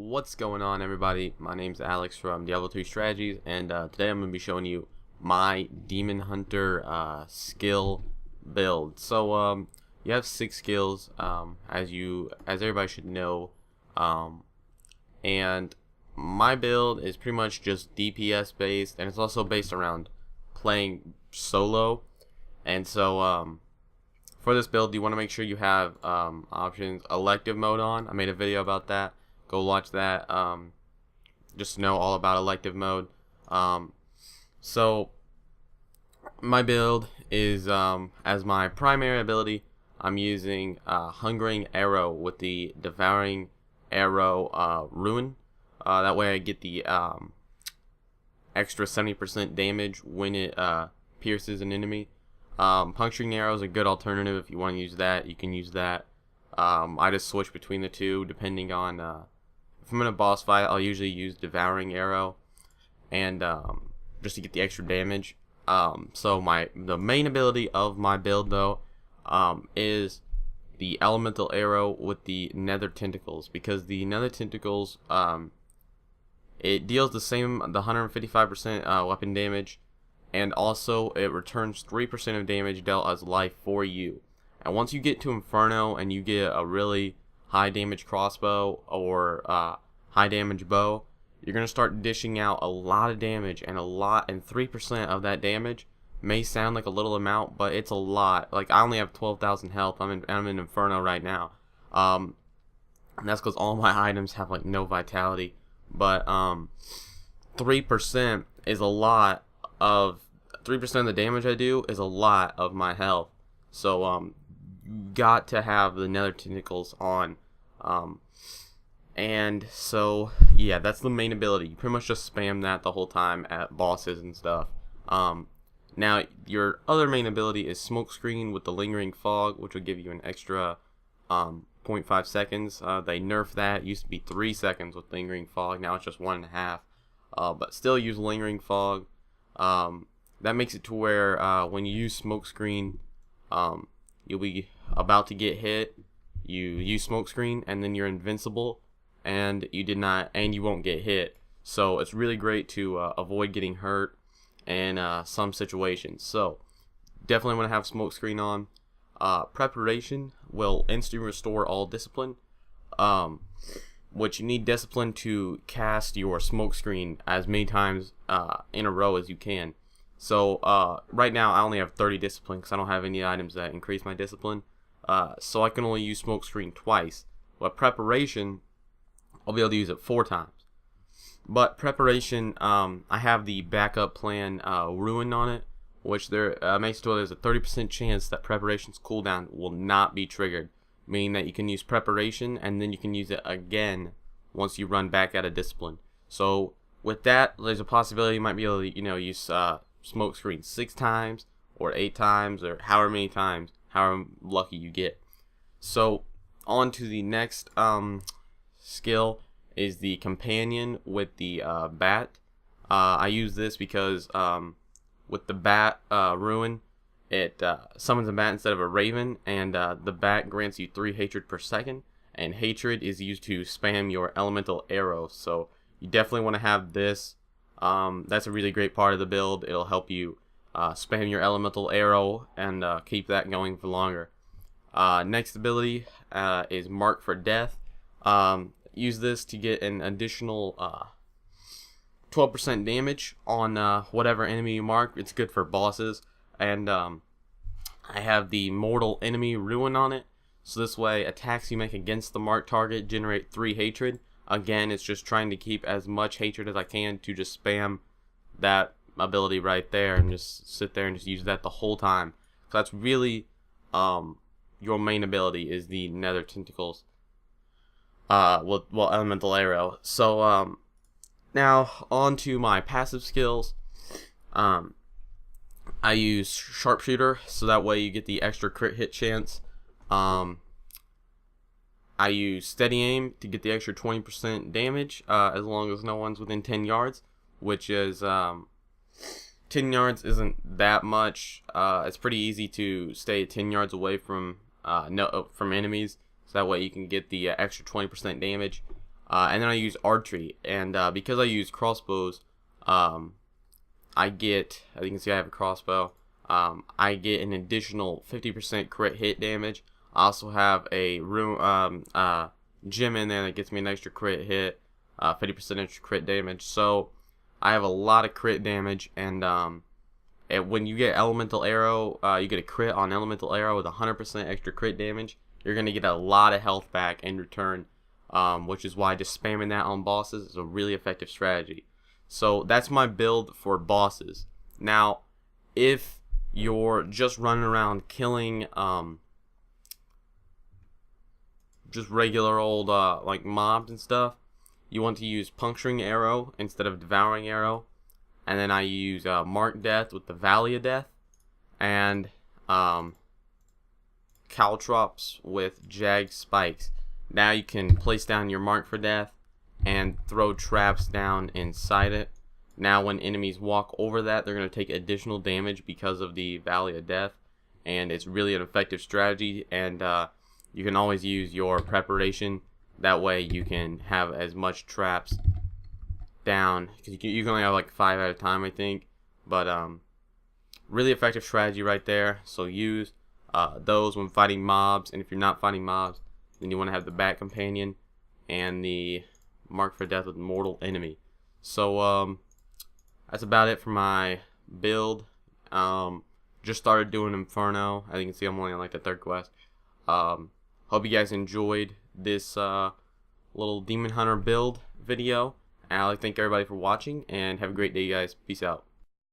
What's going on, everybody? My name's Alex from Diablo 3 Strategies, and today I'm going to be showing you my Demon Hunter skill build. So you have 6 skills, as everybody should know, and my build is pretty much just DPS based, and it's also based around playing solo. And so for this build, you want to make sure you have options elective mode on. I made a video about that. Go watch that. Just to know all about elective mode. So my build is as my primary ability, I'm using Hungering Arrow with the Devouring Arrow Ruin. That way I get the extra 70% damage when it pierces an enemy. Puncturing Arrow is a good alternative. If you want to use that, you can use that. I just switch between the two depending on if I'm in a boss fight. I'll usually use Devouring Arrow, and just to get the extra damage. So the main ability of my build though is the Elemental Arrow with the Nether Tentacles, because the Nether Tentacles it deals the 155% weapon damage, and also it returns 3% of damage dealt as life for you. And once you get to Inferno and you get a really high damage crossbow or high damage bow, you're gonna start dishing out a lot of damage, and 3% of that damage may sound like a little amount, but it's a lot. Like, I only have 12,000 health. I'm in Inferno right now, and that's because all my items have like no vitality. But 3% is a lot of 3% of the damage I do is a lot of my health. So you got to have the Nether Tentacles on. And so yeah, that's the main ability. You pretty much just spam that the whole time at bosses and stuff. Now your other main ability is Smokescreen with the Lingering Fog, which will give you an extra 0.5 seconds. They nerfed that. It used to be 3 seconds with Lingering Fog. Now it's just 1.5. But still use Lingering Fog. That makes it to where when you use Smokescreen, you'll be about to get hit. You use Smokescreen, and then you're invincible, and you won't get hit. So it's really great to avoid getting hurt in some situations. So definitely want to have Smokescreen on. Preparation will instantly restore all discipline, which you need discipline to cast your Smokescreen as many times in a row as you can. So right now I only have 30 discipline because I don't have any items that increase my discipline. So I can only use Smokescreen twice. But preparation, I'll be able to use it 4 times. But preparation, I have the backup plan Ruin on it, which makes it so there's a 30% chance that preparation's cooldown will not be triggered, meaning that you can use preparation and then you can use it again once you run back out of discipline. So with that, there's a possibility you might be able to use Smokescreen 6 times or 8 times or however many times, however lucky you get. So on to the next skill is the Companion with the Bat. I use this because with the Bat Ruin, it summons a bat instead of a raven, and the bat grants you 3 hatred per second, and hatred is used to spam your elemental arrow. So you definitely want to have this. That's a really great part of the build. It'll help you spam your elemental arrow and keep that going for longer. Next ability is Mark for Death. Use this to get an additional 12% damage on whatever enemy you mark. It's good for bosses. And I have the Mortal Enemy Ruin on it. So this way, attacks you make against the marked target generate 3 hatred. Again, it's just trying to keep as much hatred as I can to just spam that ability right there and just sit there and just use that the whole time. So that's really your main ability is the Nether Tentacles. Well, Elemental Arrow. So now on to my passive skills. I use Sharpshooter, so that way you get the extra crit hit chance. I use Steady Aim to get the extra 20% damage as long as no one's within 10 yards, which is 10 yards isn't that much. It's pretty easy to stay 10 yards away from enemies, so that way you can get the extra 20% damage. and then I use archery. And because I use crossbows, I get, as you can see, I have a crossbow. I get an additional 50% crit hit damage. I also have a gem in there that gets me an extra crit hit, 50% extra crit damage. So I have a lot of crit damage, and when you get elemental arrow, you get a crit on elemental arrow with 100% extra crit damage. You're gonna get a lot of health back in return, which is why just spamming that on bosses is a really effective strategy. So that's my build for bosses. Now, if you're just running around killing just regular old like mobs and stuff, you want to use puncturing arrow instead of devouring arrow. And then I use mark death with the Valley of Death, and caltrops with jagged spikes. Now you can place down your mark for death and throw traps down inside it. Now when enemies walk over that, they're going to take additional damage because of the Valley of Death, and it's really an effective strategy. And you can always use your preparation. That way you can have as much traps down, because you can only have like 5 at a time, I think. But really effective strategy right there. So use those when fighting mobs, and if you're not fighting mobs, then you want to have the Bat Companion and the Mark for Death with Mortal Enemy. So that's about it for my build. Just started doing Inferno. As you can see, I'm only on like the 3rd quest. Hope you guys enjoyed this little Demon Hunter build video. And I'd like to thank everybody for watching, and have a great day, guys. Peace out.